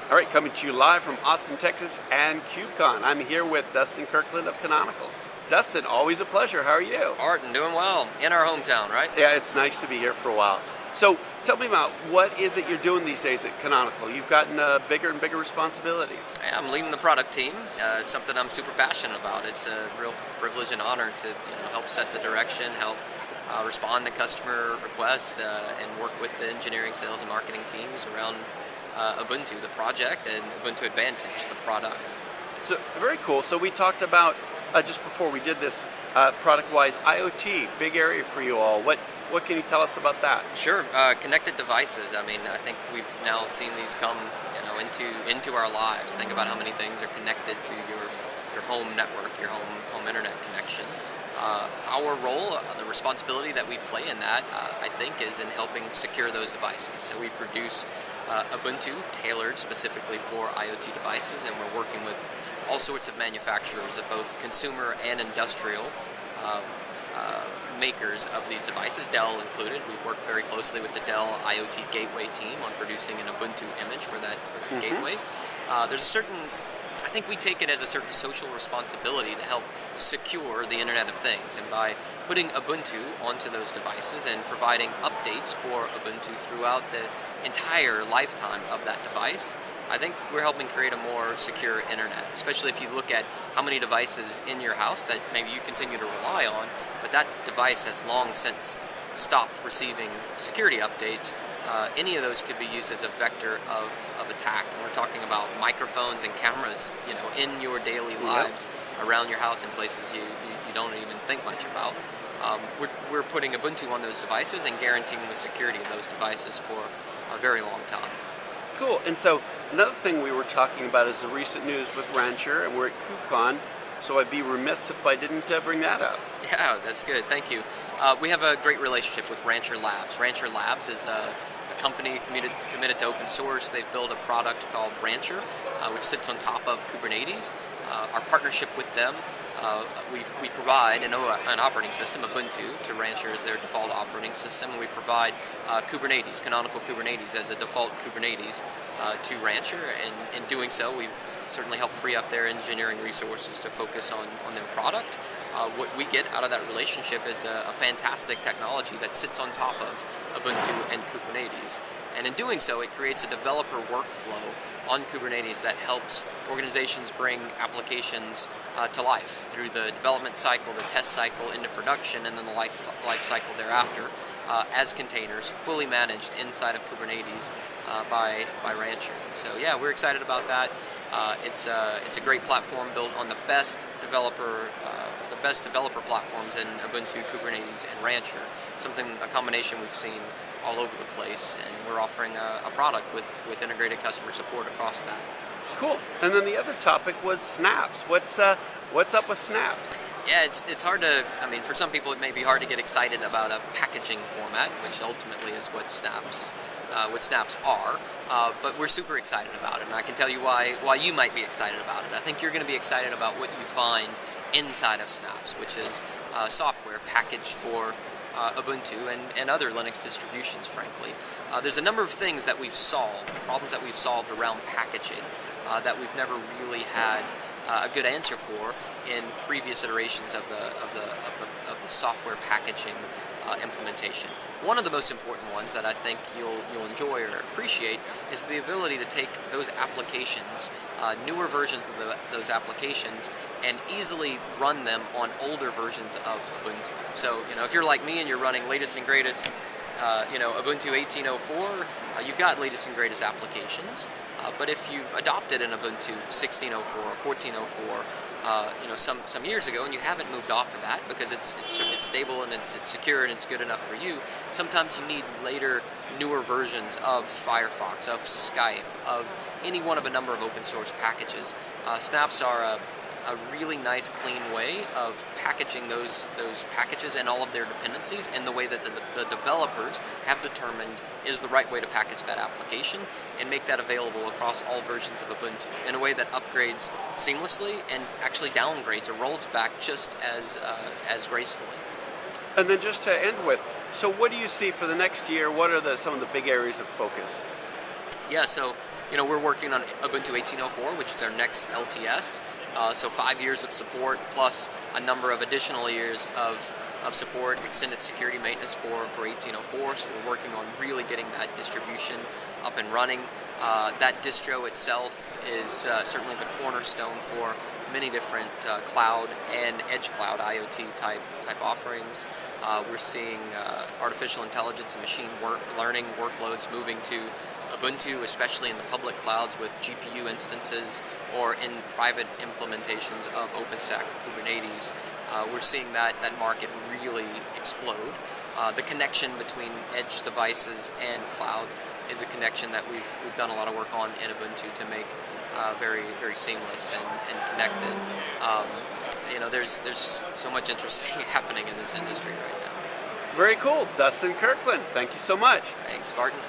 All right, coming to you live from Austin, Texas and Kubecon. I'm here with Dustin Kirkland of Canonical. Dustin, always a pleasure. How are you? Barton, doing well. In our hometown, right? Yeah, it's nice to be here for a while. So tell me about what is it you're doing these days at Canonical? You've gotten bigger and bigger responsibilities. I'm leading the product team. It's something I'm super passionate about. It's a real privilege and honor to help set the direction, help respond to customer requests, and work with the engineering, sales, and marketing teams around Ubuntu, the project, and Ubuntu Advantage, the product. So very cool. So we talked about, just before we did this, product-wise, IoT, big area for you all. What can you tell us about that? Sure. Connected devices. I mean, I think we've now seen these come into our lives. Think about how many things are connected to your home network, your home internet connection. Our role, the responsibility that we play in that, I think, is in helping secure those devices. So we produce Ubuntu tailored specifically for IoT devices, and we're working with all sorts of manufacturers of both consumer and industrial makers of these devices, Dell included. We've worked very closely with the Dell IoT Gateway team on producing an Ubuntu image for that gateway. There's a certain, I think we take it as a certain social responsibility to help secure the Internet of Things, and by putting Ubuntu onto those devices and providing updates for Ubuntu throughout the entire lifetime of that device, I think we're helping create a more secure internet, especially if you look at how many devices in your house that maybe you continue to rely on, but that device has long since stopped receiving security updates. Any of those could be used as a vector of attack, and we're talking about microphones and cameras, in your daily lives around your house in places you don't even think much about. We're putting Ubuntu on those devices and guaranteeing the security of those devices for a very long time. Cool. And so another thing we were talking about is the recent news with Rancher, and we're at Kubecon, so I'd be remiss if I didn't bring that up. Yeah, that's good. Thank you. We have a great relationship with Rancher Labs. Rancher Labs is a company committed to open source. They've built a product called Rancher, which sits on top of Kubernetes. Our partnership with them, we provide an operating system, Ubuntu, to Rancher as their default operating system, and we provide Kubernetes, Canonical Kubernetes, as a default Kubernetes to Rancher, and in doing so, we've certainly helped free up their engineering resources to focus on their product. What we get out of that relationship is a fantastic technology that sits on top of Ubuntu and Kubernetes, and in doing so, it creates a developer workflow on Kubernetes that helps organizations bring applications to life through the development cycle, the test cycle, into production, and then the life cycle thereafter as containers, fully managed inside of Kubernetes by Rancher. So yeah, we're excited about that. It's a great platform built on the best developer platforms in Ubuntu, Kubernetes, and Rancher. A combination we've seen all over the place, and we're offering a product with integrated customer support across that. Cool. And then the other topic was snaps. What's up with snaps? Yeah, it's hard to, for some people it may be hard to get excited about a packaging format, which ultimately is what snaps are, but we're super excited about it, and I can tell you why you might be excited about it. I think you're going to be excited about what you find inside of snaps, which is software packaged for Ubuntu and other Linux distributions, frankly. There's a number of things that we've solved, problems that we've solved around packaging that we've never really had a good answer for in previous iterations of the software packaging implementation. One of the most important ones that I think you'll enjoy or appreciate is the ability to take those applications, newer versions of those applications, and easily run them on older versions of Ubuntu. So, if you're like me and you're running latest and greatest, Ubuntu 18.04, you've got latest and greatest applications. But if you've adopted an Ubuntu 16.04 or 14.04, some years ago, and you haven't moved off of that because it's stable and it's secure and it's good enough for you, sometimes you need later, newer versions of Firefox, of Skype, of any one of a number of open source packages. Snaps are a really nice, clean way of packaging those packages and all of their dependencies in the way that the developers have determined is the right way to package that application and make that available across all versions of Ubuntu in a way that upgrades seamlessly and actually downgrades or rolls back just as gracefully. And then just to end with, so what do you see for the next year? What are some of the big areas of focus? Yeah, so we're working on Ubuntu 18.04, which is our next LTS. So 5 years of support plus a number of additional years of support, extended security maintenance for 18.04. So we're working on really getting that distribution up and running. That distro itself is certainly the cornerstone for many different cloud and edge cloud IoT type offerings. We're seeing artificial intelligence and machine learning workloads moving to Ubuntu, especially in the public clouds with GPU instances or in private implementations of OpenStack Kubernetes. We're seeing that market really explode. The connection between edge devices and clouds is a connection that we've done a lot of work on in Ubuntu to make very, very seamless and connected. There's so much interesting happening in this industry right now. Very cool. Dustin Kirkland, thank you so much. Thanks, Barton.